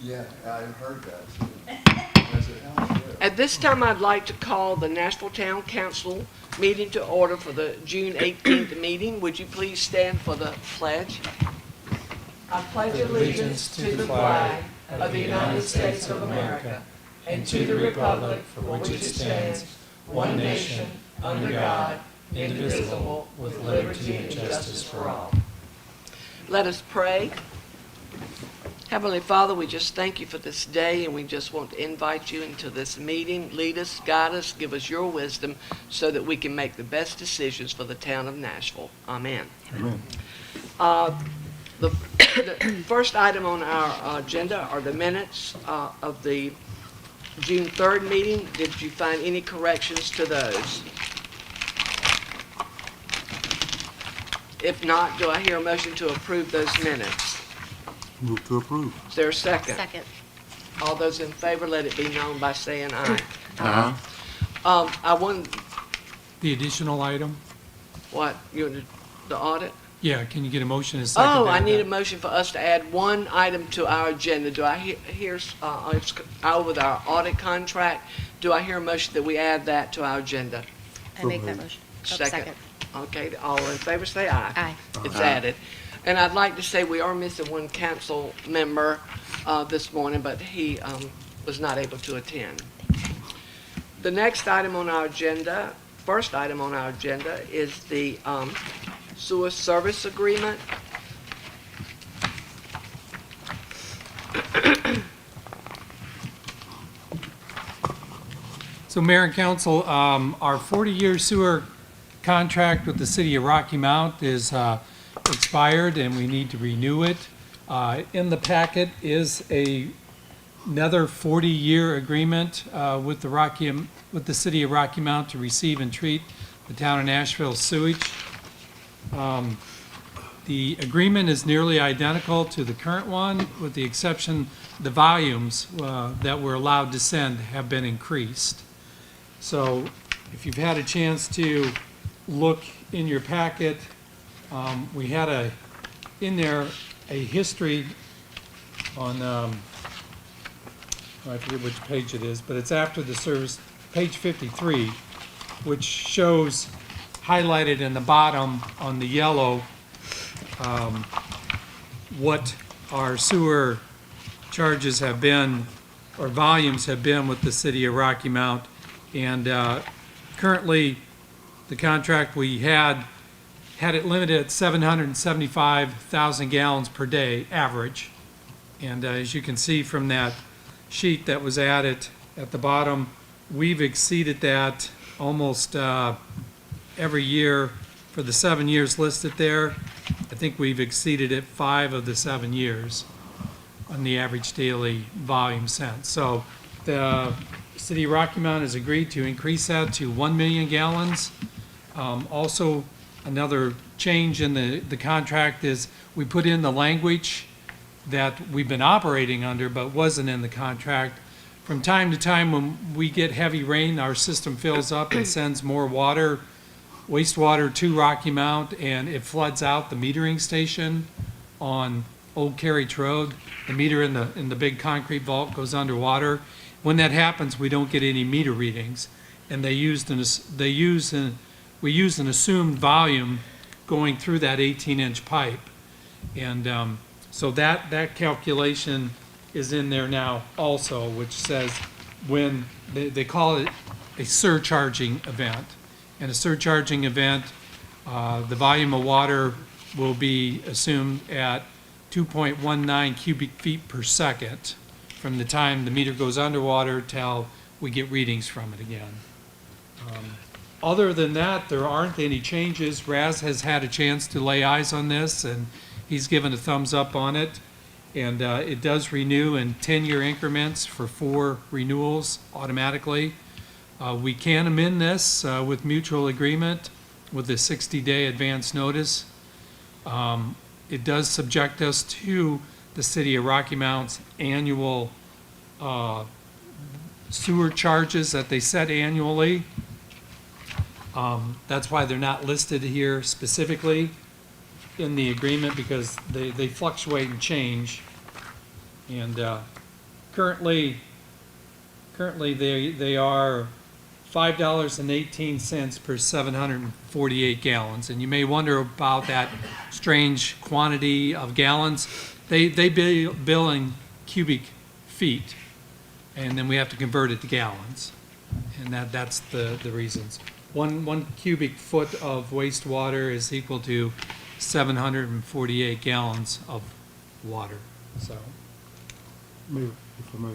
Yeah, I heard that too. I said, "Oh, good." At this time, I'd like to call the Nashville Town Council meeting to order for the June 18th meeting. Would you please stand for the pledge? I pledge allegiance to the flag of the United States of America and to the republic for which it stands, one nation, under God, indivisible, with liberty and justice for all. Let us pray. Heavenly Father, we just thank you for this day, and we just want to invite you into this meeting. Lead us, guide us, give us your wisdom so that we can make the best decisions for the town of Nashville. Amen. Amen. The first item on our agenda are the minutes of the June 3rd meeting. Did you find any corrections to those? If not, do I hear a motion to approve those minutes? Move to approve. Is there a second? Second. All those in favor, let it be known by saying aye. Uh-huh. I want, The additional item? what, the audit? Yeah, can you get a motion and a second? Oh, to I add need a that? motion for us to add one item to our agenda. Do I hear, it's with our audit contract, do I hear a motion that we add that to our agenda? I make that motion. Oh, Second. Okay, all in favor say aye. Aye. It's Aye. added. And I'd like to say we are missing one council member this morning, but he was not able to attend. The next item on our agenda, first item on our agenda, is the sewer service agreement. So Mayor and Council, our 40-year sewer contract with the city of Rocky Mount is expired and we need to renew it. In the packet is another 40-year agreement with the city of Rocky Mount to receive and treat the town of Nashville sewage. The agreement is nearly identical to the current one, with the exception the volumes that we're allowed to send have been increased. So if you've had a chance to look in your packet, we had in there a history on, I forget which page it is, but it's after the service, page 53, which shows highlighted in the bottom on the yellow what our sewer charges have been, or volumes have been with the city of Rocky Mount. And currently, the contract we had it limited at 775,000 gallons per day average. And as you can see from that sheet that was added at the bottom, we've exceeded that almost every year for the 7 years listed there. I think we've exceeded it 5 of the 7 years on the average daily volume sent. So the City of Rocky Mount has agreed to increase that to 1 million gallons. Also, another change in the contract is we put in the language that we've been operating under but wasn't in the contract. From time to time when we get heavy rain, our system fills up and sends more water, wastewater to Rocky Mount, and it floods out the metering station on Old Carriage Road. The meter in the big concrete vault goes underwater. When that happens, we don't get any meter readings, and we use an assumed volume going through that 18-inch pipe, and so that calculation is in there now also, which says when they call it a surcharging event. In a surcharging event, the volume of water will be assumed at 2.19 cubic feet per second from the time the meter goes underwater till we get readings from it again. Other than that, there aren't any changes. Raz has had a chance to lay eyes on this, and he's given a thumbs up on it. And it does renew in 10-year increments for 4 renewals automatically. We can amend this with mutual agreement with a 60-day advance notice. It does subject us to the City of Rocky Mount's annual sewer charges that they set annually. That's why they're not listed here specifically in the agreement, because they fluctuate and change. And currently they are $5.18 per 748 gallons. And you may wonder about that strange quantity of gallons. They bill in cubic feet, and then we have to convert it to gallons. And that's the reasons. One cubic foot of wastewater is equal to 748 gallons of water, so. Mayor, if I may.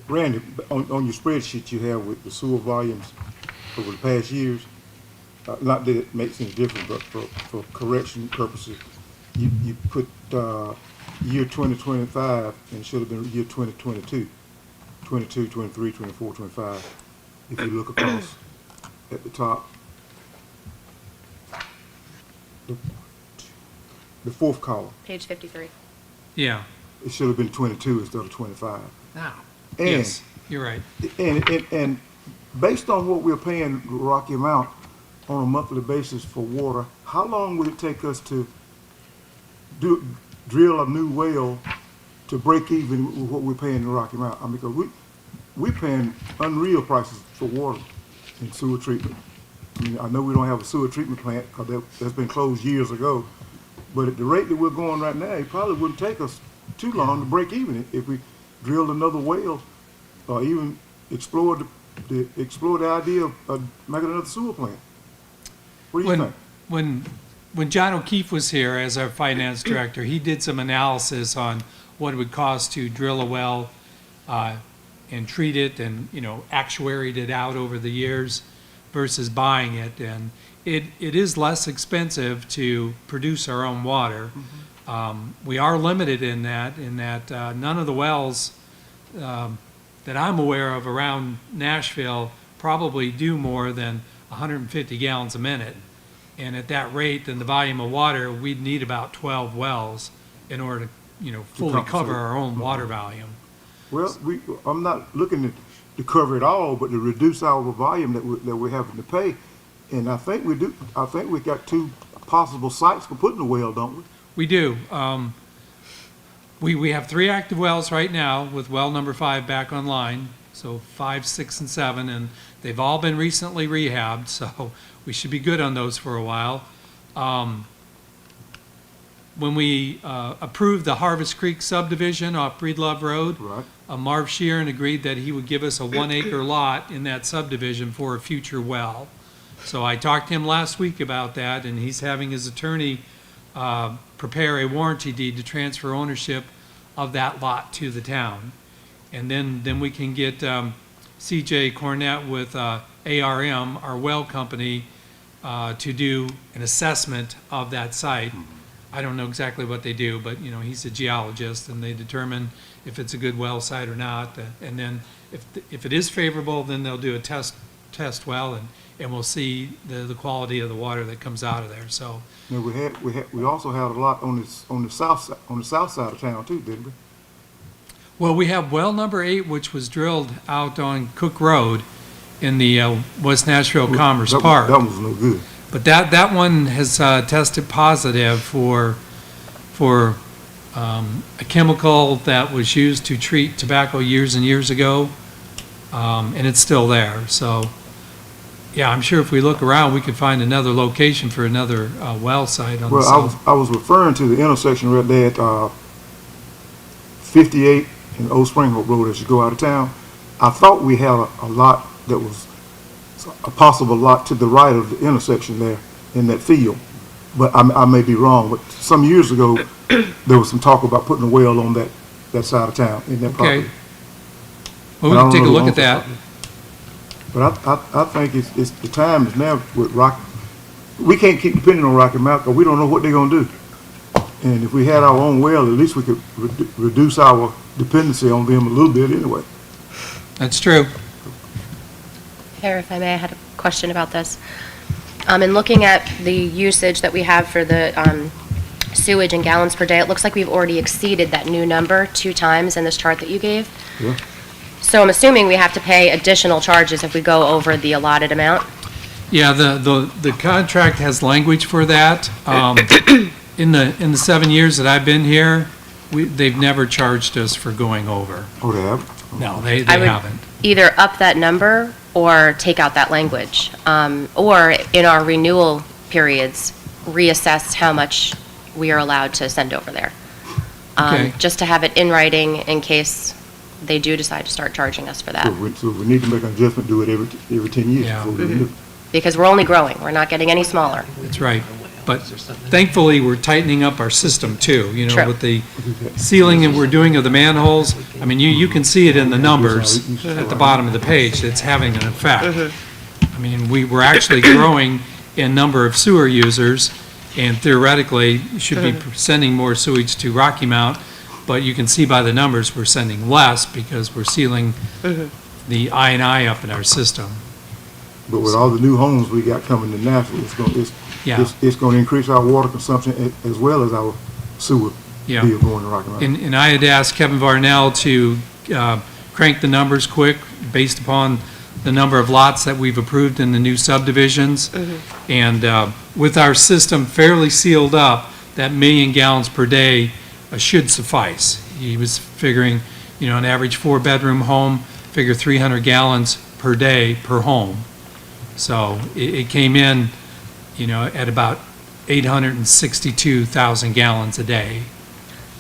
Randy, on your spreadsheet you have with the sewer volumes over the past years, not that it makes any difference, but for correction purposes, you put year 2025 and it should have been year 2022, 22, 23, 24, 25. If you look across at the top, the fourth column, Page 53. Yeah, it should have been 22 instead of 25. now, And yes, you're right. And based on what we're paying Rocky Mount on a monthly basis for water, how long would it take us to drill a new well to break even with what we're paying in Rocky Mount? I mean, because we're paying unreal prices for water and sewer treatment. I mean, I know we don't have a sewer treatment plant because that's been closed years ago, but at the rate that we're going right now, it probably wouldn't take us too long to break even if we drilled another well or even explore the idea of making another sewer plant. What do you think? When John O'Keefe was here as our finance director, he did some analysis on what it would cost to drill a well and treat it and, actuaried it out over the years versus buying it. And it is less expensive to produce our own water. We are limited in that none of the wells that I'm aware of around Nashville probably do more than 150 gallons a minute. And at that rate, then the volume of water, we'd need about 12 wells in order to, fully cover our own water volume. Well, I'm not looking to cover it all, but to reduce our volume that we're having to pay. And I think we do. I think we got two possible sites for putting a well, don't we? We do. We have 3 active wells right now with well number 5 back online. So 5, 6, and 7, and they've all been recently rehabbed, so we should be good on those for a while. When we approved the Harvest Creek subdivision off Breedlove Road, Right. Marv Sheeran agreed that he would give us a 1-acre lot in that subdivision for a future well. So I talked to him last week about that, and he's having his attorney prepare a warranty deed to transfer ownership of that lot to the town. And then we can get C.J. Cornett with ARM, our well company, to do an assessment of that site. I don't know exactly what they do, but he's a geologist, and they determine if it's a good well site or not. And then if it is favorable, then they'll do a test well, and we'll see the quality of the water that comes out of there. So Now we also had a lot on the south side of town too, didn't we? well, we have well number 8, which was drilled out on Cook Road in the West Nashville Commerce Park. That was no good. But that one has tested positive for a chemical that was used to treat tobacco years and years ago, and it's still there. So, yeah, I'm sure if we look around, we could find another location for another well site on the Well, south. I was referring to the intersection right there at 58 and Old Spring Hope Road as you go out of town. I thought we had a lot that was a possible lot to the right of the intersection there in that field, but I may be wrong. But some years ago, there was some talk about putting a well on that side of town in that property. Okay. Well, we But I can don't take a know look who at that. owns the property. But I think it's the time is now with Rock. We can't keep depending on Rocky Mount because we don't know what they're gonna do. And if we had our own well, at least we could reduce our dependency on them a little bit anyway. That's true. Mayor, if I may, I had a question about this. In looking at the usage that we have for the sewage in gallons per day, it looks like we've already exceeded that new number 2 times in this chart that you gave. Yeah. So I'm assuming we have to pay additional charges if we go over the allotted amount? Yeah, the contract has language for that. In the 7 years that I've been here, they've never charged us for going over. Oh, they have? No, they I would haven't. either up that number or take out that language. Or in our renewal periods, reassess how much we are allowed to send over there. Okay. Just to have it in writing in case they do decide to start charging us for that. So if we need to make an adjustment, do it every 10 years. Yeah. before we renew. Because we're only growing, we're not getting any smaller. That's right. But thankfully, we're tightening up our system too, True. with the sealing that we're doing of the manholes. I mean, you can see it in the numbers at the bottom of the page. It's having an effect. I mean, we're actually growing in number of sewer users, and theoretically, should be sending more sewage to Rocky Mount, but you can see by the numbers, we're sending less because we're sealing the I up in our system. But with all the new homes we got coming to Nashville, Yeah. it's going to increase our water consumption as well as our sewer Yeah. bill going to Rocky Mountain. And I had asked Kevin Varnell to crank the numbers quick based upon the number of lots that we've approved in the new subdivisions. And with our system fairly sealed up, that 1 million gallons per day should suffice. He was figuring, an average 4-bedroom home, figure 300 gallons per day per home. So it came in, at about 862,000 gallons a day.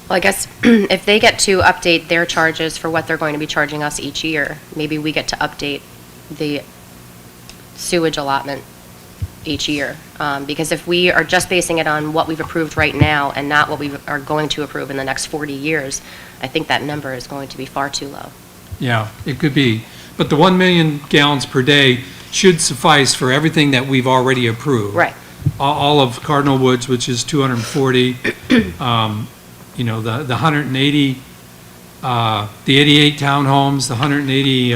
Well, I guess if they get to update their charges for what they're going to be charging us each year, maybe we get to update the sewage allotment each year. Because if we are just basing it on what we've approved right now and not what we are going to approve in the next 40 years, I think that number is going to be far too low. Yeah, it could be. But the 1 million gallons per day should suffice for everything that we've already approved. Right. All of Cardinal Woods, which is 240, the 180, the 88 townhomes, the 180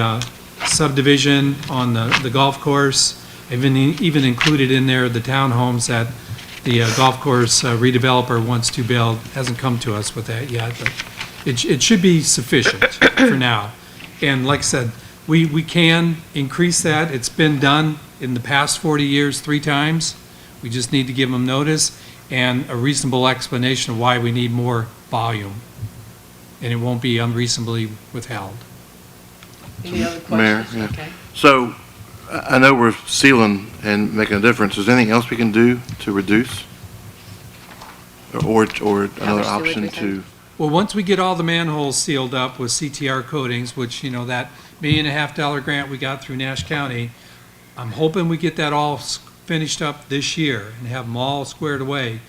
subdivision on the golf course. I've even included in there the townhomes that the golf course redeveloper wants to build. Hasn't come to us with that yet, but it should be sufficient for now. And like I said, we can increase that. It's been done in the past 40 years 3 times. We just need to give them notice and a reasonable explanation of why we need more volume. And it won't be unreasonably withheld. Any other Mayor, questions? yeah. Okay. So, I know we're sealing and making a difference. Is there anything else we can do to reduce? Or another sewage option we to, Well, once we get all the manholes sealed up with CTR coatings, which, that $1.5 million grant we got through Nash County, I'm hoping we get that all finished up this year and have them all squared away.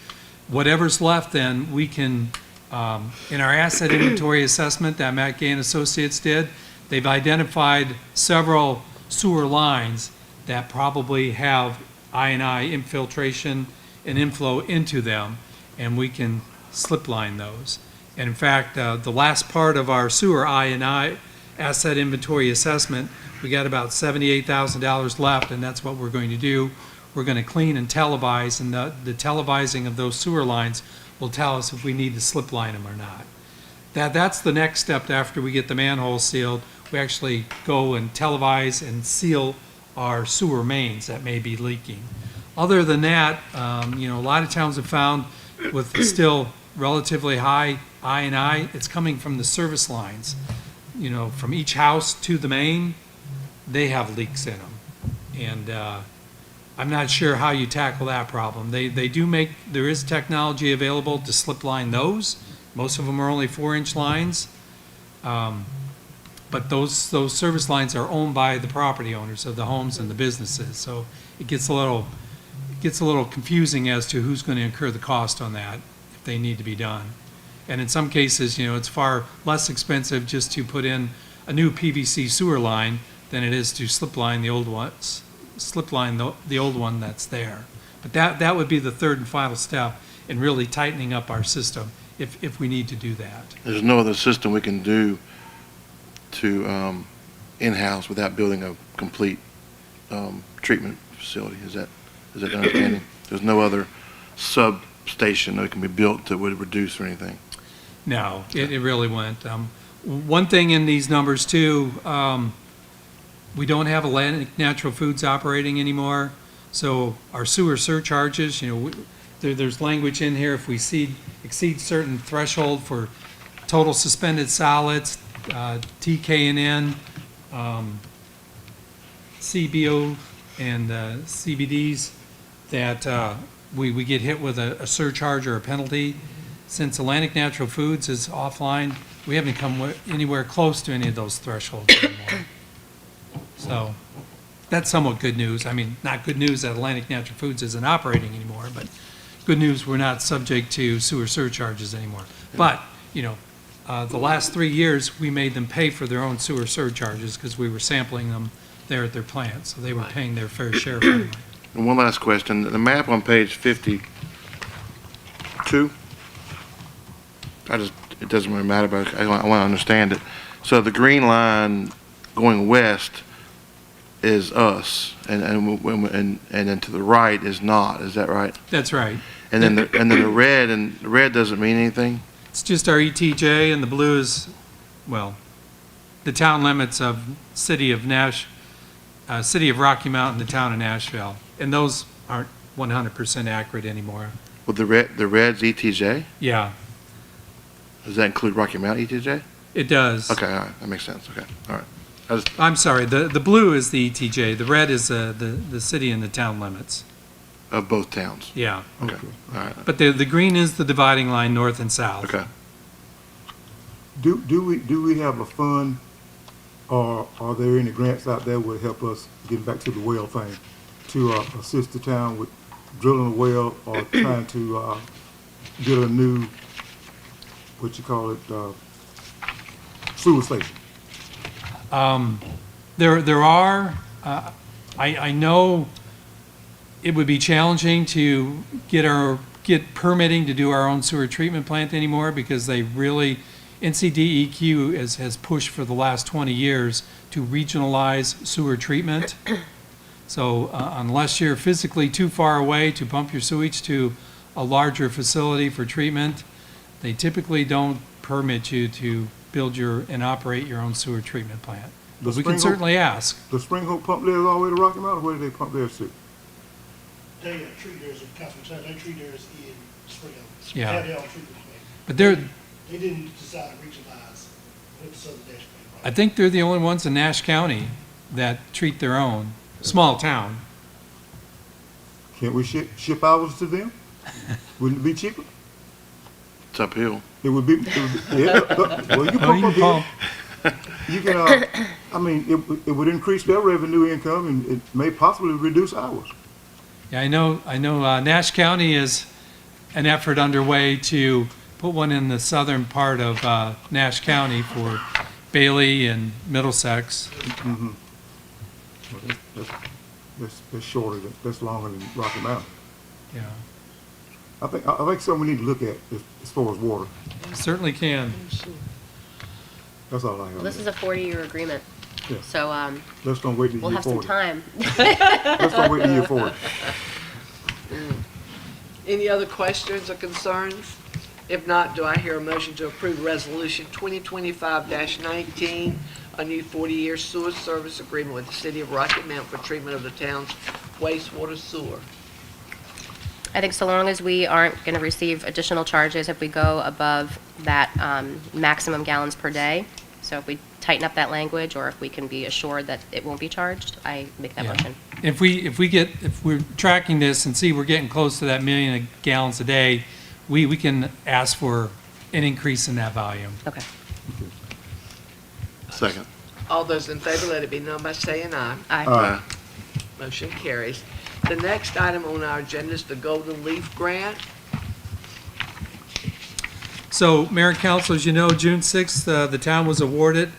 Whatever's left then, we can, in our asset inventory assessment that Matt Gay and Associates did, they've identified several sewer lines that probably have I infiltration and inflow into them, and we can slip line those. And in fact, the last part of our sewer I asset inventory assessment, we got about $78,000 left, and that's what we're going to do. We're going to clean and televise, and the televising of those sewer lines will tell us if we need to slip line them or not. That's the next step after we get the manhole sealed. We actually go and televise and seal our sewer mains that may be leaking. Other than that, a lot of towns have found with still relatively high I, it's coming from the service lines. From each house to the main, they have leaks in them. And I'm not sure how you tackle that problem. There is technology available to slip line those. Most of them are only 4-inch lines. But those service lines are owned by the property owners of the homes and the businesses. So it gets a little confusing as to who's going to incur the cost on that if they need to be done. And in some cases, it's far less expensive just to put in a new PVC sewer line than it is to slip line the old one that's there. But that would be the third and final step in really tightening up our system if we need to do that. there's no other system we can do to in-house without building a complete treatment facility. Is that the understanding? There's no other substation that can be built that would reduce or anything? No, it really went. One thing in these numbers too, we don't have Atlantic Natural Foods operating anymore, so our sewer surcharges, there's language in here, if we exceed certain threshold for total suspended solids, TKNN, CBO, and CBDs, that we get hit with a surcharge or a penalty. Since Atlantic Natural Foods is offline, we haven't come anywhere close to any of those thresholds anymore. So that's somewhat good news. I mean, not good news that Atlantic Natural Foods isn't operating anymore, but good news we're not subject to sewer surcharges anymore. But, you know, the last 3 years, we made them pay for their own sewer surcharges because we were sampling them there at their plant, so they were paying their fair share for it. And one last question. The map on page 52, it doesn't really matter, but I want to understand it. So the green line going west is us, and then to the right is not. Is that right? That's right. And then the red doesn't mean anything? It's just our ETJ, and the blue is, well, the town limits of city of Rocky Mount and the town of Nashville. And those aren't 100% accurate anymore. Well, the red's ETJ? Yeah, Does that include Rocky Mount ETJ? it does. Okay, all right, that makes sense. Okay, all right. I'm sorry, the blue is the ETJ, the red is the city and the town limits. Of both towns. Yeah, Okay, all right. but the green is the dividing line north and south. Okay. Do we have a fund, or are there any grants out there that would help us, getting back to the well thing, to assist the town with drilling a well or trying to get a new, what you call it, sewer station? There are, I know it would be challenging to get permitting to do our own sewer treatment plant anymore, because they really, NCDEQ has pushed for the last 20 years to regionalize sewer treatment. So unless you're physically too far away to pump your sewage to a larger facility for treatment, they typically don't permit you to build and operate your own sewer treatment plant. But we can certainly ask. The Spring Hope pump theirs all the way to Rocky Mount, or where do they pump theirs to? They treat theirs in Councilman, they treat theirs in Spring Oaks. Yeah. They have their own treatment plant. But they didn't decide to regionalize with the Southern Dash Plant. I think they're the only ones in Nash County that treat their own, small town. Can't we ship ours to them? Wouldn't it be cheaper? It's uphill. It would be, yeah, well, you pump up here. You can, I mean, it would increase their revenue income, and it may possibly reduce ours. Yeah, I know, Nash County is an effort underway to put one in the southern part of Nash County for Bailey and Middlesex. That's shorter, that's longer than Rocky Mountain. Yeah, I think something we need to look at as far as water. certainly can. That's all I have. Well, this is a 40-year agreement, Yeah. so Let's don't wait till we'll year have some 40. time. Let's don't wait till year 40. Any other questions or concerns? If not, do I hear a motion to approve Resolution 2025-19, a new 40-year sewer service agreement with the City of Rocky Mount for treatment of the town's wastewater sewer? I think so long as we aren't going to receive additional charges if we go above that maximum gallons per day. So if we tighten up that language, or if we can be assured that it won't be charged, I make that Yeah. motion. If we're tracking this and see we're getting close to that million gallons a day, we can ask for an increase in that volume. Okay. Second. All those in favor, let it be known by saying aye. Aye. Motion carries. The next item on our agenda is the Golden Leaf Grant. So, Mayor and Council, as you know, June 6th, the town was awarded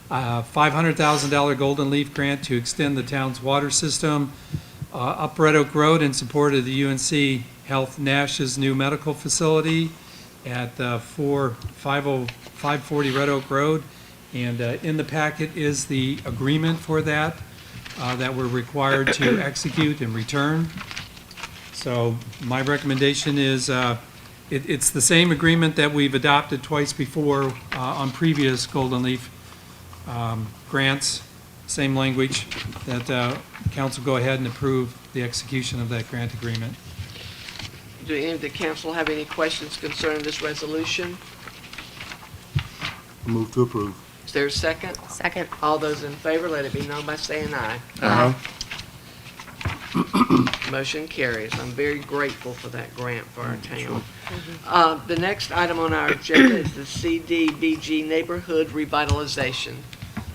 a $500,000 Golden Leaf Grant to extend the town's water system up Red Oak Road in support of the UNC Health Nash's new medical facility at 540 Red Oak Road. And in the packet is the agreement for that we're required to execute and return. So my recommendation is it's the same agreement that we've adopted twice before on previous Golden Leaf grants, same language, that council go ahead and approve the execution of that grant agreement. Do any of the council have any questions concerning this resolution? Move to approve. Is there a second? Second. All those in favor, let it be known by saying aye. Aye. Motion carries. I'm very grateful for that grant for our town. The next item on our agenda is the CDBG Neighborhood Revitalization.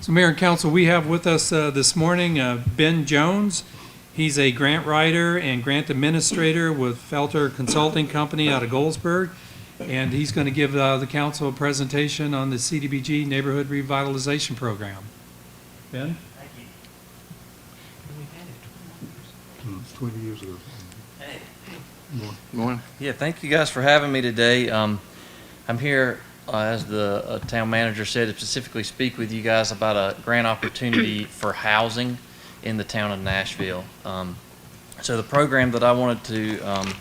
So Mayor and Council, we have with us this morning Ben Jones. He's a grant writer and grant administrator with Felter Consulting Company out of Goldsburg. And he's going to give the council a presentation on the CDBG Neighborhood Revitalization Program. Ben? It's 20 years ago. Morning. Yeah, thank you guys for having me today. I'm here, as the town manager said, to specifically speak with you guys about a grant opportunity for housing in the town of Nashville. So the program that I wanted to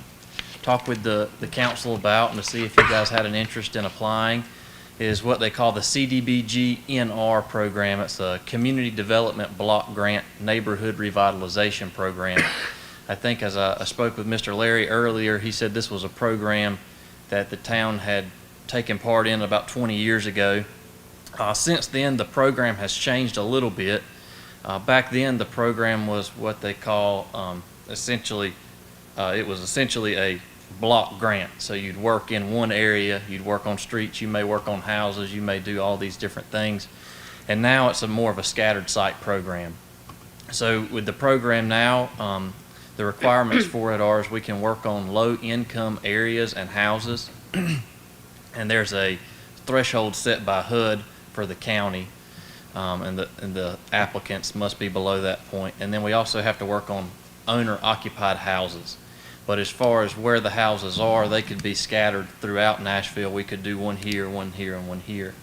talk with the council about and to see if you guys had an interest in applying is what they call the CDBG NR program. It's a Community Development Block Grant Neighborhood Revitalization Program. I think as I spoke with Mr. Larry earlier, he said this was a program that the town had taken part in about 20 years ago. Since then, the program has changed a little bit. Back then, the program was what they call essentially a block grant. So you'd work in one area, you'd work on streets, you may work on houses, you may do all these different things. And now it's more of a scattered site program. So with the program now, the requirements for it are is we can work on low income areas and houses. And there's a threshold set by HUD for the county, and the applicants must be below that point. And then we also have to work on owner occupied houses. But as far as where the houses are, they could be scattered throughout Nashville. We could do one here, one here, and one here.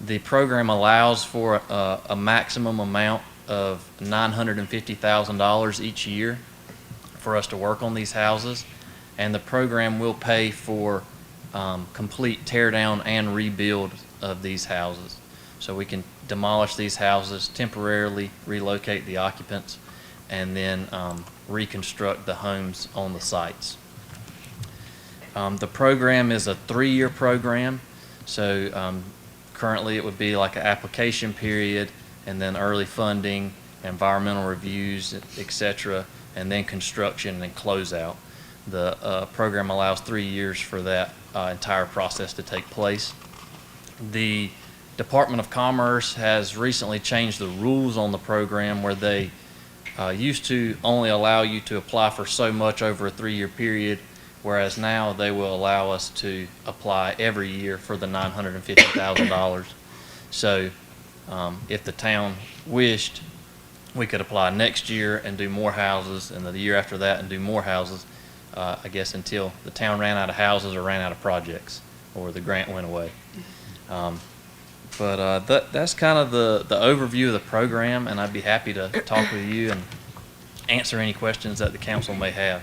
The program allows for a maximum amount of $950,000 each year for us to work on these houses. And the program will pay for complete tear down and rebuild of these houses. So we can demolish these houses, temporarily relocate the occupants, and then reconstruct the homes on the sites. The program is a 3-year program, so currently it would be like an application period, and then early funding, environmental reviews, etc., and then construction and closeout. The program allows 3 years for that entire process to take place. The Department of Commerce has recently changed the rules on the program where they used to only allow you to apply for so much over a 3-year period, whereas now they will allow us to apply every year for the $950,000. So if the town wished, we could apply next year and do more houses, and the year after that and do more houses, I guess until the town ran out of houses or ran out of projects or the grant went away. But that's kind of the overview of the program, and I'd be happy to talk with you and answer any questions that the council may have.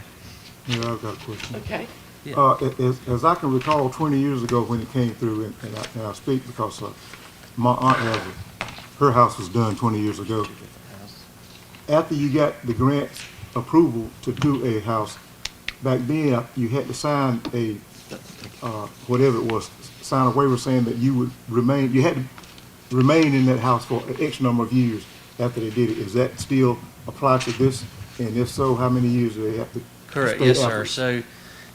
Yeah, I've got a question. Okay. As I can recall, 20 years ago when it came through, and I speak because my aunt her house was done 20 years ago. After you got the grant approval to do a house, back then you had to sign a whatever it was, sign a waiver saying that you had to remain in that house for an X number of years after they did it. Is that still apply to this? And if so, how many years do they have to? Correct, stay yes, after? sir.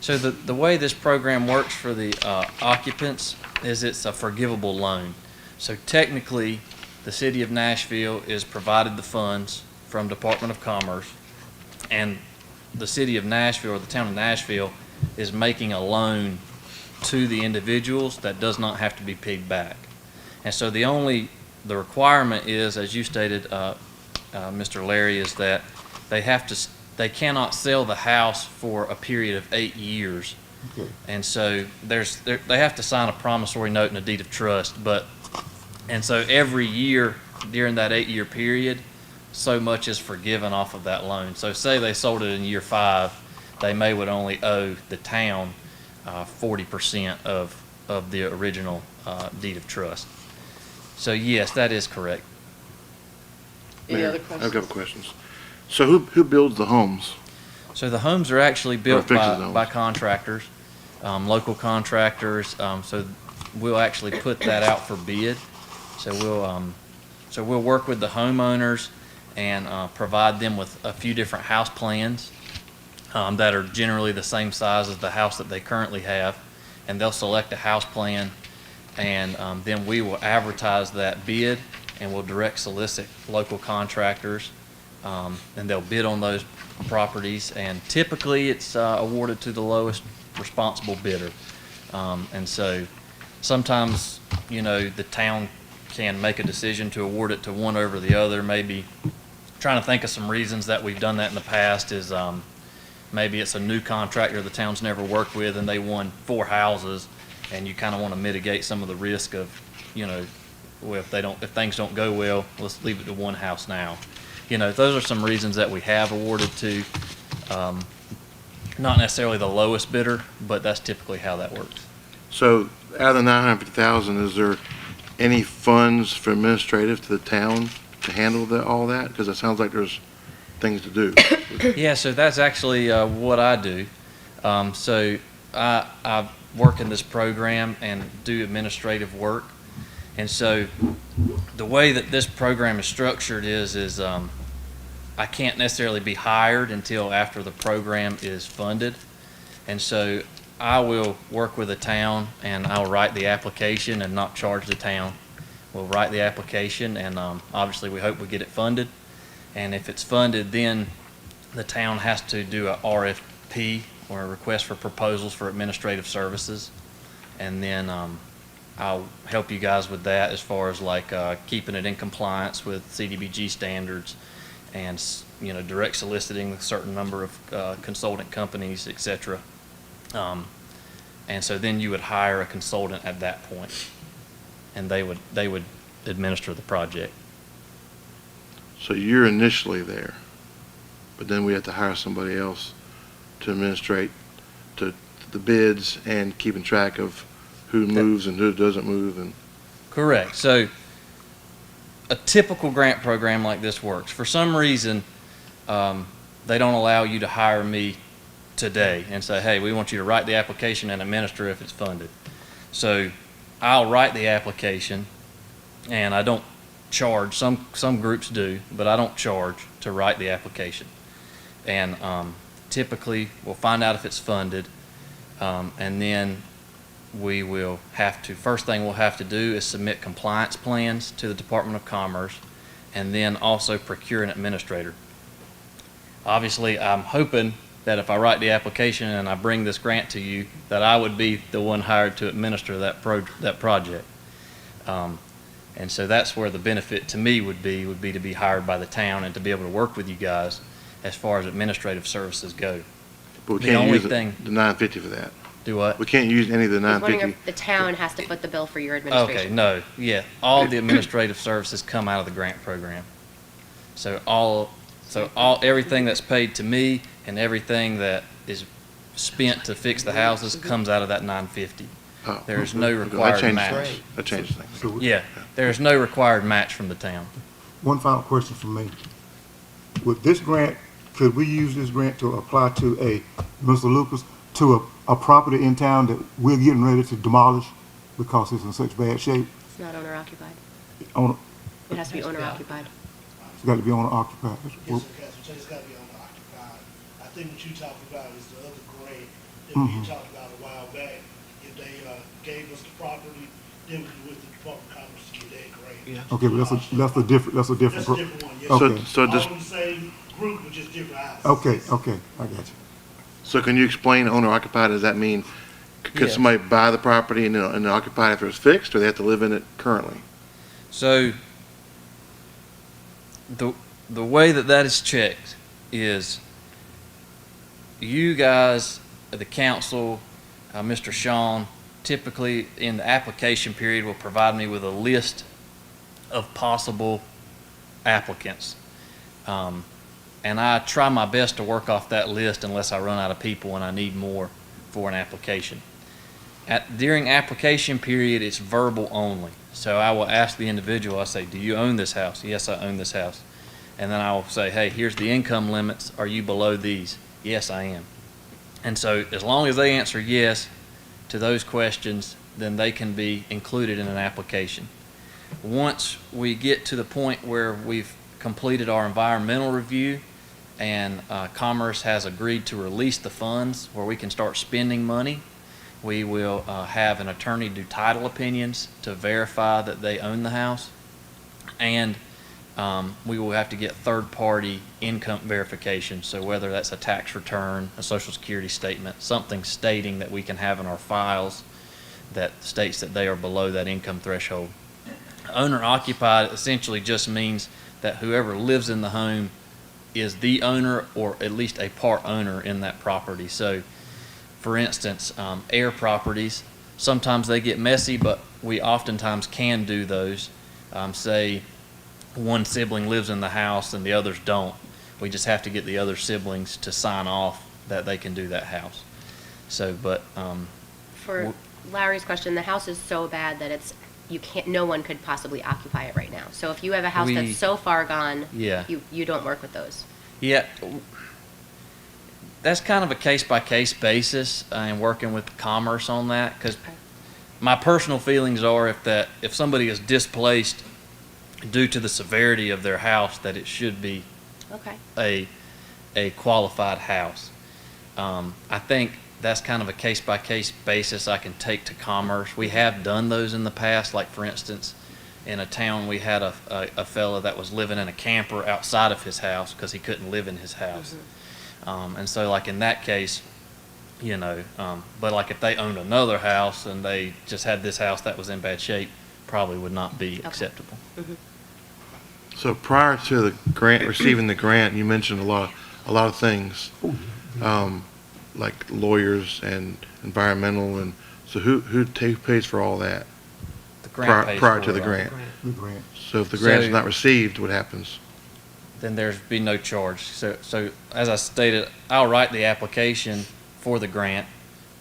So the way this program works for the occupants is it's a forgivable loan. So technically, the city of Nashville is provided the funds from Department of Commerce, and the city of Nashville, or the town of Nashville, is making a loan to the individuals that does not have to be paid back. And so the requirement is, as you stated, Mr. Larry, is that they cannot sell the house for a period of 8 years. Okay. And so they have to sign a promissory note and a deed of trust. And so every year during that 8-year period, so much is forgiven off of that loan. So say they sold it in year 5, they would only owe the town 40% of the original deed of trust. So yes, that is correct. Any Mayor, other I have a questions? couple questions. So who builds the homes? So the homes are actually built fixes the homes. by contractors, local contractors. So we'll actually put that out for bid. So we'll work with the homeowners and provide them with a few different house plans that are generally the same size as the house that they currently have, and they'll select a house plan, and then we will advertise that bid, and we'll direct solicit local contractors, and they'll bid on those properties, and typically it's awarded to the lowest responsible bidder. And so sometimes, the town can make a decision to award it to one over the other. Maybe trying to think of some reasons that we've done that in the past is maybe it's a new contractor the town's never worked with and they won 4 houses, and you kind of want to mitigate some of the risk of, well, if things don't go well, let's leave it to one house now. Those are some reasons that we have awarded to not necessarily the lowest bidder, but that's typically how that works. So out of the 950,000, is there any funds for administrative to the town to handle all that? Because it sounds like there's things to do. Yeah, so that's actually what I do. So I work in this program and do administrative work. And so the way that this program is structured is I can't necessarily be hired until after the program is funded. And so I will work with the town and I'll write the application and not charge the town. We'll write the application and obviously we hope we get it funded. And if it's funded, then the town has to do a RFP, or a request for proposals for administrative services. And then I'll help you guys with that as far as like keeping it in compliance with CDBG standards and direct soliciting a certain number of consultant companies, etc. And so then you would hire a consultant at that point, and they would administer the project. So you're initially there, but then we have to hire somebody else to administrate to the bids and keeping track of who moves and who doesn't move. And Correct. So a typical grant program like this works. For some reason, they don't allow you to hire me today and say, hey, we want you to write the application and administer if it's funded. So I'll write the application, and I don't charge. Some groups do, but I don't charge to write the application. And typically we'll find out if it's funded, and then we will have to, first thing we'll have to do is submit compliance plans to the Department of Commerce, and then also procure an administrator. Obviously, I'm hoping that if I write the application and I bring this grant to you, that I would be the one hired to administer that project. And so that's where the benefit to me would be to be hired by the town and to be able to work with you guys as far as administrative services go. but we The can't only use thing- the 950 for that. Do what? We can't use any of the I was wondering 950. if the town has to foot the bill for your administration. Okay, no, yeah, all the administrative services come out of the grant program. So everything that's paid to me and everything that is spent to fix the houses comes out of that 950. Oh, There's no okay. required match. That changes things. So Yeah, there's no required match from the town. one final question from me. With this grant, could we use this grant to apply to Mr. Lucas, to a property in town that we're getting ready to demolish because it's in such bad shape? It's not owner occupied. On, It has to be owner occupied. it's got to be owner occupied. Yes, Well, sir, Councilman, it's gotta be owner occupied. I think what you talked about is the other grant that Mhm. we talked about a while back. If they, gave us the property, then we could with the Department of Commerce to get that grant. Okay, but that's a different, That's a different one, yes. Okay. So All just, in the same group, but just different houses. Okay, I got you. so can you explain owner occupied? Does that mean, could Yes. somebody buy the property and occupy it after it's fixed, or they have to live in it currently? So the way that is checked is you guys, the council, Mr. Sean, typically in the application period will provide me with a list of possible applicants. And I try my best to work off that list unless I run out of people and I need more for an application. During application period, it's verbal only. So I will ask the individual, I say, do you own this house? Yes, I own this house. And then I will say, hey, here's the income limits. Are you below these? Yes, I am. And so as long as they answer yes to those questions, then they can be included in an application. Once we get to the point where we've completed our environmental review and Commerce has agreed to release the funds where we can start spending money, we will have an attorney do title opinions to verify that they own the house, and we will have to get third-party income verification. So whether that's a tax return, a Social Security statement, something stating that we can have in our files that states that they are below that income threshold. Owner-occupied essentially just means that whoever lives in the home is the owner or at least a part owner in that property. So, for instance, heir properties, sometimes they get messy, but we oftentimes can do those. Say one sibling lives in the house and the others don't. We just have to get the other siblings to sign off that they can do that house. So, but For Larry's question, the house is so bad that no one could possibly occupy it right now. So if you have a house that's so far gone, Yeah. you don't work with those. Yeah, that's kind of a case-by-case basis and working with Commerce on that, because Okay. my personal feelings are if somebody is displaced due to the severity of their house, that it should be Okay. a qualified house. I think that's kind of a case-by-case basis I can take to Commerce. We have done those in the past, like for instance, in a town we had a fella that was living in a camper outside of his house because he couldn't live in his house. And so like in that case, but like if they owned another house and they just had this house that was in bad shape, probably would not be acceptable. So prior to the grant, receiving the grant, you mentioned a lot of things, like lawyers and environmental, and so who pays for all that The grant pays prior for to the it. grant? The grant. So if the grant is So- not received, what happens? Then there's be no charge. So as I stated, I'll write the application for the grant,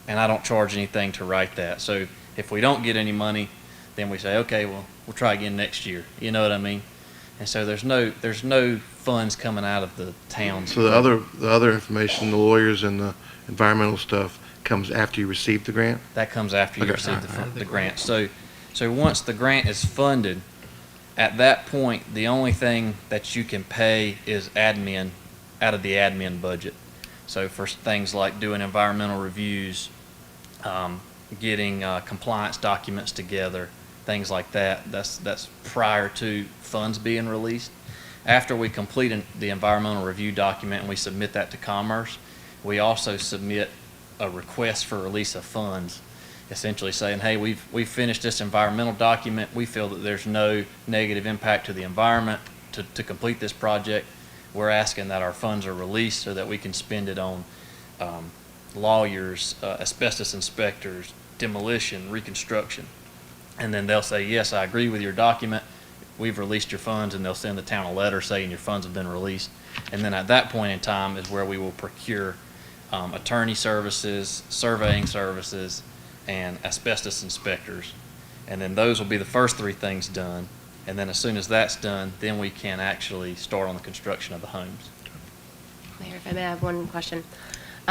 and I don't charge anything to write that. So if we don't get any money, then we say, okay, well, we'll try again next year. You know what I mean? And so there's no funds coming out of the town. So the other information, the lawyers and the environmental stuff, comes after you receive the grant? That comes after you Okay. receive the grant. So once the grant is funded, at that point, the only thing that you can pay is admin out of the admin budget. So for things like doing environmental reviews, getting compliance documents together, things like that, that's prior to funds being released. After we complete the environmental review document and we submit that to Commerce, we also submit a request for release of funds, essentially saying, hey, we've finished this environmental document. We feel that there's no negative impact to the environment to complete this project. We're asking that our funds are released so that we can spend it on lawyers, asbestos inspectors, demolition, reconstruction. And then they'll say, yes, I agree with your document. We've released your funds, and they'll send the town a letter saying your funds have been released. And then at that point in time is where we will procure attorney services, surveying services, and asbestos inspectors. And then those will be the first three things done. And then as soon as that's done, then we can actually start on the construction of the homes. Mayor, if I may, I have one question.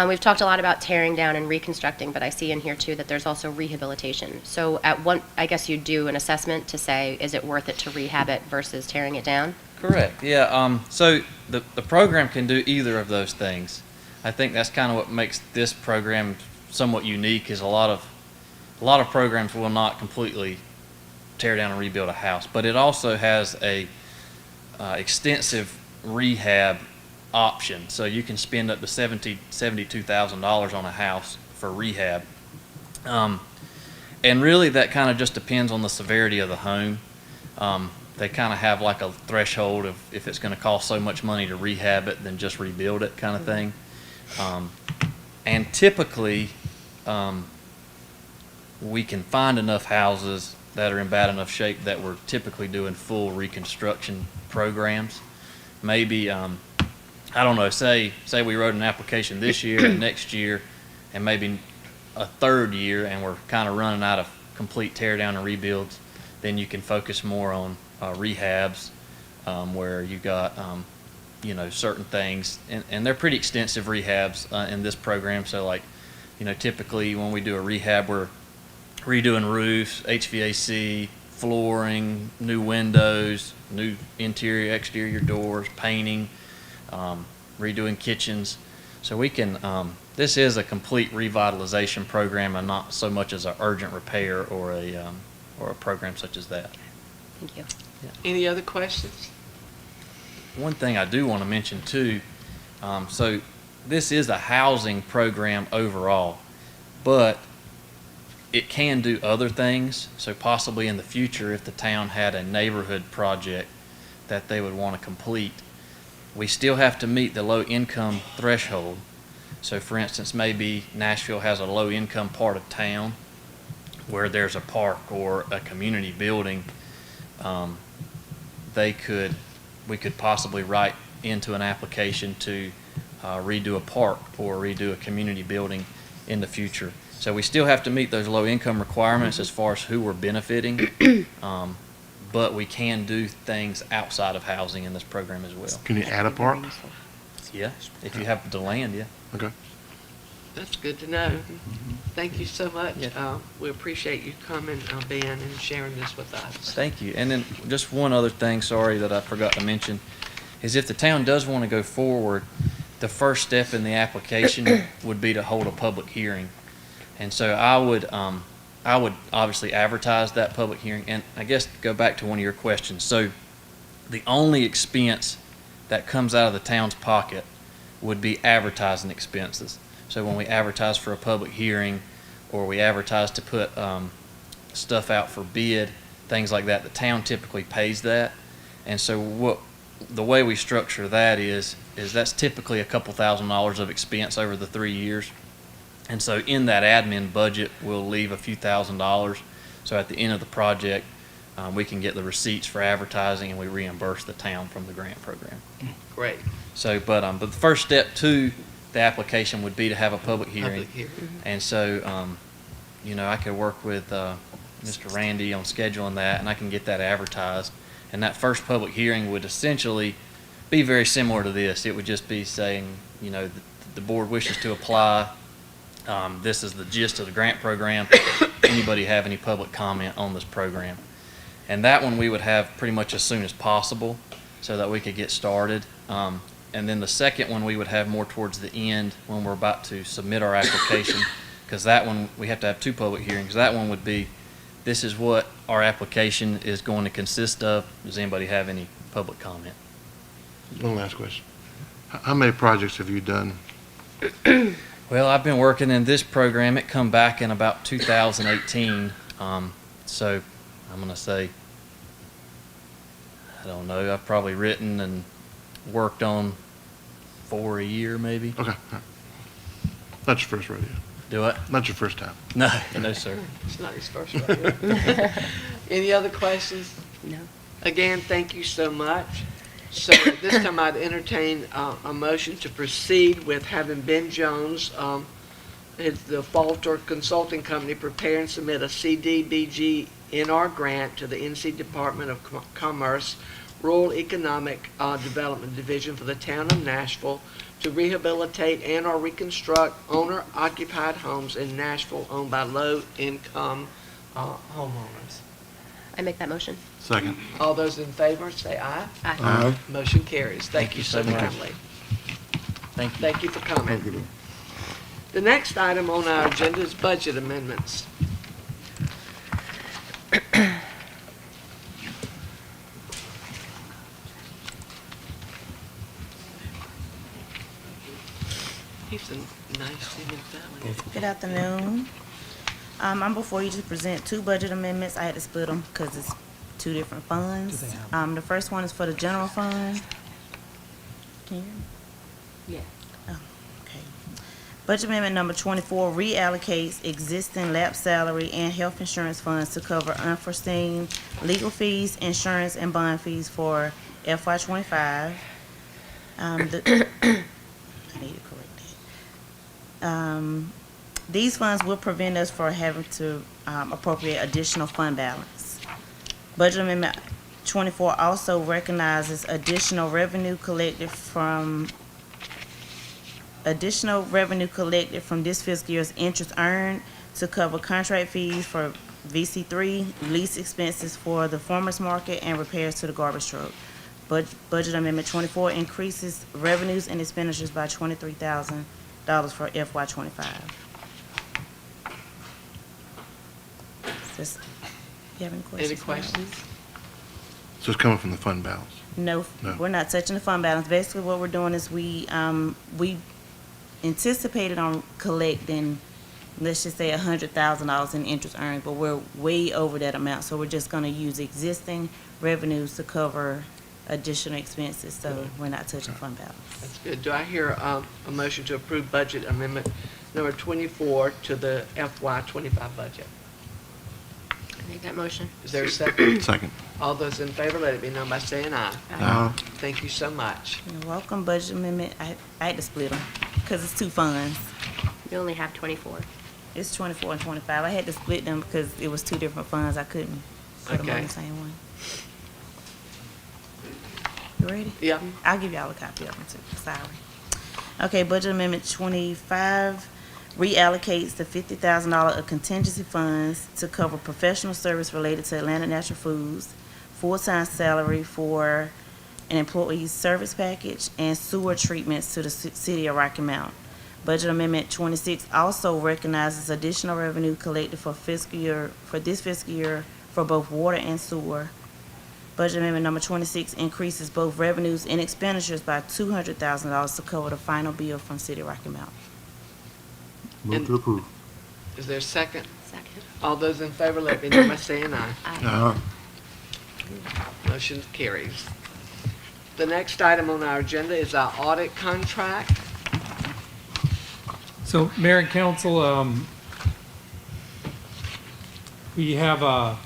We've talked a lot about tearing down and reconstructing, but I see in here too that there's also rehabilitation. So I guess you do an assessment to say, is it worth it to rehab it versus tearing it down? Correct. Yeah. So the program can do either of those things. I think that's kind of what makes this program somewhat unique. Is a lot of programs will not completely tear down and rebuild a house, but it also has a extensive rehab option. So you can spend up to $72,000 on a house for rehab. And really that kind of just depends on the severity of the home. They kind of have like a threshold of if it's going to cost so much money to rehab it, then just rebuild it kind of thing. And typically, we can find enough houses that are in bad enough shape that we're typically doing full reconstruction programs. Maybe, I don't know, say we wrote an application this year and next year and maybe a third year and we're kind of running out of complete tear down and rebuilds, then you can focus more on rehabs where you got, certain things. And they're pretty extensive rehabs in this program. So like, typically when we do a rehab, we're redoing roofs, HVAC, flooring, new windows, new interior, exterior doors, painting, redoing kitchens. So we can, this is a complete revitalization program and not so much as an urgent repair or a program such as that. Thank you. Any other questions? One thing I do want to mention too, so this is a housing program overall, but it can do other things. So possibly in the future, if the town had a neighborhood project that they would want to complete, we still have to meet the low income threshold. So for instance, maybe Nashville has a low income part of town where there's a park or a community building. We could possibly write into an application to redo a park or redo a community building in the future. So we still have to meet those low income requirements as far as who we're benefiting, but we can do things outside of housing in this program as well. Can you add a park? Yeah, if you have the land, yeah. Okay. That's good to know. Thank you so much. Yeah. We appreciate you coming, Ben, and sharing this with us. Thank you. And then just one other thing, sorry, that I forgot to mention, is if the town does want to go forward, the first step in the application would be to hold a public hearing. And so I would obviously advertise that public hearing. And I guess to go back to one of your questions, so the only expense that comes out of the town's pocket would be advertising expenses. So when we advertise for a public hearing, or we advertise to put stuff out for bid, things like that, the town typically pays that. And so the way we structure that is that's typically a couple $1,000s of expense over the 3 years. And so in that admin budget, we'll leave a few $1,000s. So at the end of the project, we can get the receipts for advertising and we reimburse the town from the grant program. Great. So, but the first step to the application would be to have a public hearing. Public hearing. And so, I could work with Mr. Randy on scheduling that, and I can get that advertised. And that first public hearing would essentially be very similar to this. It would just be saying, the board wishes to apply. This is the gist of the grant program. Anybody have any public comment on this program? And that one we would have pretty much as soon as possible so that we could get started. And then the second one we would have more towards the end when we're about to submit our application, because that one we have to have 2 public hearings. That one would be, this is what our application is going to consist of. Does anybody have any public comment? One last question. How many projects have you done? Well, I've been working in this program. It come back in about 2018. So I'm going to say, I don't know, I've probably written and worked on 4 a year maybe. Okay. All right. Not your first rodeo. Do it? Not your first time. No, no, sir. It's not his first rodeo. Any other questions? No. Again, thank you so much. So at this time, I'd entertain a motion to proceed with having Ben Jones, the Falter Consulting Company, prepare and submit a CDBG NR grant to the NC Department of Commerce Rural Economic Development Division for the town of Nashville to rehabilitate and or reconstruct owner-occupied homes in Nashville owned by low-income homeowners. I make that motion. Second. All those in favor, say aye. Aye. Aye. Motion carries. Thank you so so much. kindly. Thank you. Thank you for coming. Thank you. The next item on our agenda is budget amendments. He's a nice human fellow. Good afternoon. I'm before you to present 2 budget amendments. I had to split them because it's 2 different funds. The first one is for the general fund. Can you hear me? Yeah. Oh, okay. Budget amendment number 24 reallocates existing lapsed salary and health insurance funds to cover unforeseen legal fees, insurance, and bond fees for FY '25. I need to correct that. These funds will prevent us from having to appropriate additional fund balance. Budget Amendment 24 also recognizes additional revenue collected from this fiscal year's interest earned to cover contract fees for VC3, lease expenses for the farmer's market, and repairs to the garbage truck. Budget Amendment 24 increases revenues and expenditures by $23,000 for FY '25. Does you have any questions? Any questions? So it's coming from the fund balance. No, No. we're not touching the fund balance. Basically, what we're doing is we anticipated on collecting, let's just say $100,000 in interest earned, but we're way over that amount, so we're just gonna use existing revenues to cover additional expenses, so we're not touching fund balance. That's good. Do I hear a motion to approve budget amendment number 24 to the FY '25 budget? Make that motion. Is there a second? Second. All those in favor, let it be known by saying aye. Thank you so much. You're welcome. Budget amendment, I had to split them, because it's two funds. You only have 24. It's 24 and 25. I had to split them because it was two different funds. I couldn't put them on Okay. the same one. You ready? Yeah. I'll give y'all a copy of them too. Sorry. Okay, budget amendment 25 reallocates the $50,000 of contingency funds to cover professional service related to Atlantic Natural Foods, full-time salary for an employee service package, and sewer treatments to the city of Rocky Mount. Budget amendment 26 also recognizes additional revenue collected for this fiscal year for both water and sewer. Budget amendment number 26 increases both revenues and expenditures by $200,000 to cover the final bill from City of Rocky Mount. Move to approve. Is there a second? Second. All those in favor, let it be known by saying aye. Aye. Motion carries. The next item on our agenda is our audit contract. So, Mayor and Council, we have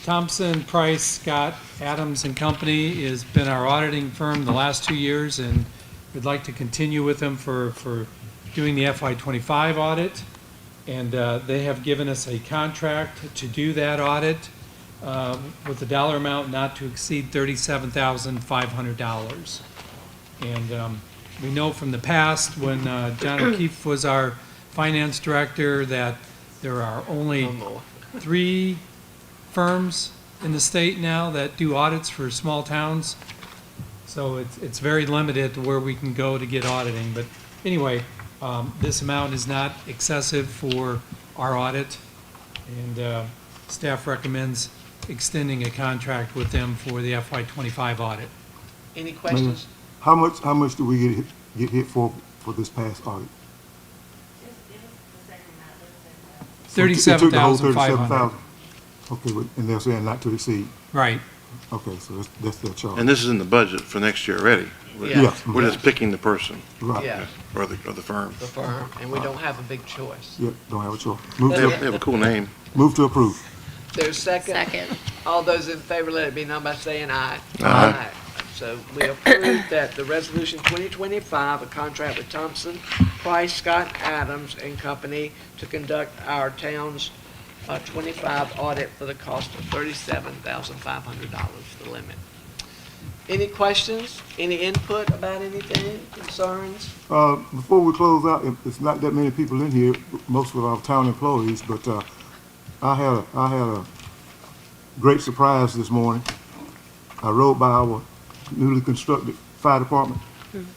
Thompson, Price, Scott, Adams and Company has been our auditing firm the last 2 years, and we'd like to continue with them for doing the FY '25 audit. And they have given us a contract to do that audit with a dollar amount not to exceed $37,500. And we know from the past, when John O'Keefe was our finance director, that there are only One more. 3 firms in the state now that do audits for small towns. So it's very limited to where we can go to get auditing. But anyway, this amount is not excessive for our audit, and staff recommends extending a contract with them for the FY '25 audit. Any questions? How much do we get hit for this past audit? It took the whole $37,500. Okay, and they're saying not to exceed. Right. Okay, so that's their charge. And this is in the budget for next year already. Yeah. Yeah. We're just picking the person Right. Yeah, or the firm. the firm, and we don't have a big choice. Yeah, don't have a choice. They have a cool name. Move to approve. There's a second? Second. All those in favor, let it be known by saying aye. Aye. So we approve that the resolution 2025, a contract with Thompson, Price, Scott, Adams and Company to conduct our town's 25 audit for the cost of $37,500, the limit. Any questions? Any input about anything, concerns? Before we close out, it's not that many people in here, most of our town employees, but I had a great surprise this morning. I rode by our newly constructed fire department,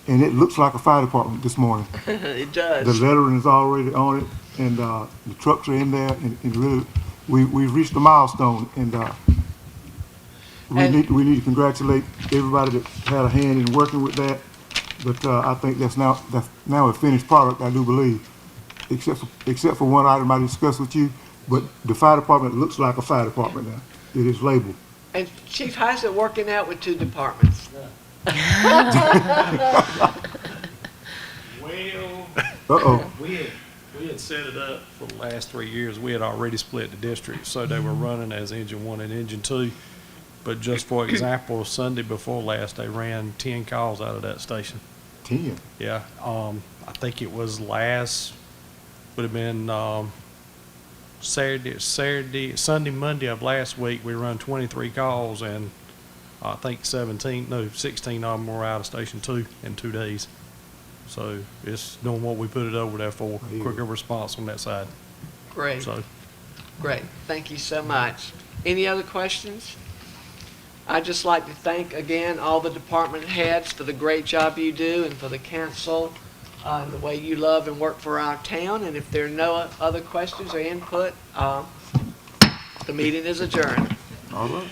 and it looks like a fire department this morning. It The does. lettering is already on it, and the trucks are in there, and really, we've reached a milestone, and we And- need to congratulate everybody that had a hand in working with that. But I think that's now a finished product, I do believe, except for one item I discussed with you. But the fire department looks like a fire department now. It is labeled. And Chief, how's it working out with 2 departments? Well, Uh-oh. we had set it up for the last 3 years. We had already split the districts, so they were running as Engine 1 and Engine 2. But just for example, Sunday before last, they ran 10 calls out of that station. 10. Yeah, I think it was would have been Sunday, Monday of last week, we run 23 calls, and I think 16 of them were out of Station 2 in 2 days. So it's doing what we put it over there for, quicker response on that side. Great, So, great. Thank you so much. Any other questions? I'd just like to thank again all the department heads for the great job you do and for the council and the way you love and work for our town. And if there are no other questions or input, the meeting is adjourned. All right.